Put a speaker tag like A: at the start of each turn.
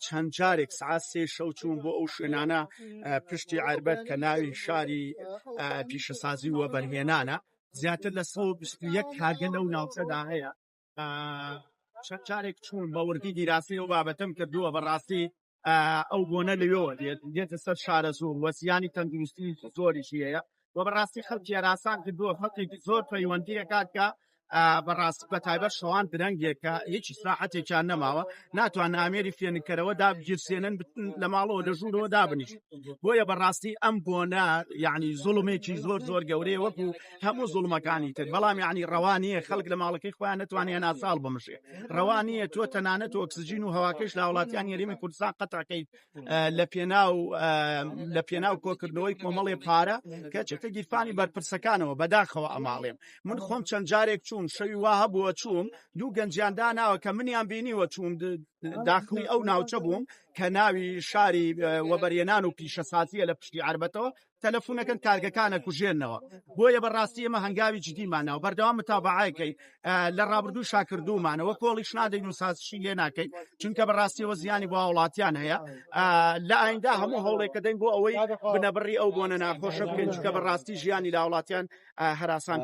A: چەند جارێک سعات 3 شەو چوون بۆ ئەو شوێنانە پشتی عربەت کە ناوی شاری پیشەسازی و بەرهێنانە زیاتر لە 121 کارگە لەو ناوچەدا هەیە. چەند جارێک چوون بە وردی دیراسی و بابەتم کردووە بەڕاستی ئەو بۆنە لەوێەوە دێتە سەر شارە زۆر وەسیانی تەندروستی زۆریشی هەیە و بەڕاستی خەڵکی هەراسان کردووە خەڵکێکی زۆر پەیوەندی دەکات کە بەڕاستی بەتایبەت شەوان درەنگێک کە هیچ ئیسراحەتێکیان نەماوە ناتوان ئامێری فێنکەرەوە دابگیرسێنن لە ماڵەوە لە ژوورەوە دابنیش بۆیە بەڕاستی ئەم بۆنە یعنی زوڵمێکی زۆر زۆر گەورەیە وەکو هەموو زوڵمەکانی تر بەڵام یعنی ڕەوانیە خەڵک لە ماڵەکەی خۆیان نەتوانێت ناساڵ بمشێ ڕەوانیە تۆ تەنانەت ئۆکسجین و هەواکەش لە وڵاتیان یاریمی کوردستان قەتەکەی لە پێناو کۆکردنەوەی کۆمەڵێ پارە کە چێتە گیرفانی بەرپرسەکانەوە بەداخەوە ئەماڵێم من خۆم چەند جارێک چوون شەوی وا هەبووە چووم دوو گەنجیان داناوە کە منیان بینیوە چوون داخلی ئەو ناوچە بووم کە ناوی شاری وەبەرهێنان و پیشەسازیە لە پشتی عربەتەوە تەلەفۆنەکەن کارگەکانە کوژێنەوە بۆیە بەڕاستی ئێمە هەنگاوی جدیمانەوە بەردەوام متابعەکەی لە ڕابردوو شاکردومانەوە کۆڵیش نادەین و سازشی لێ ناکەین چونکە بەڕاستیەوە زیانی بۆ وڵاتیان هەیە لە ئایندا هەموو هەوڵێک دەین بۆ ئەوەی بنەبڕی ئەو بۆنە ناخۆشە بکەین چونکە بەڕاستی ژیانی لە وڵاتیان هەراسان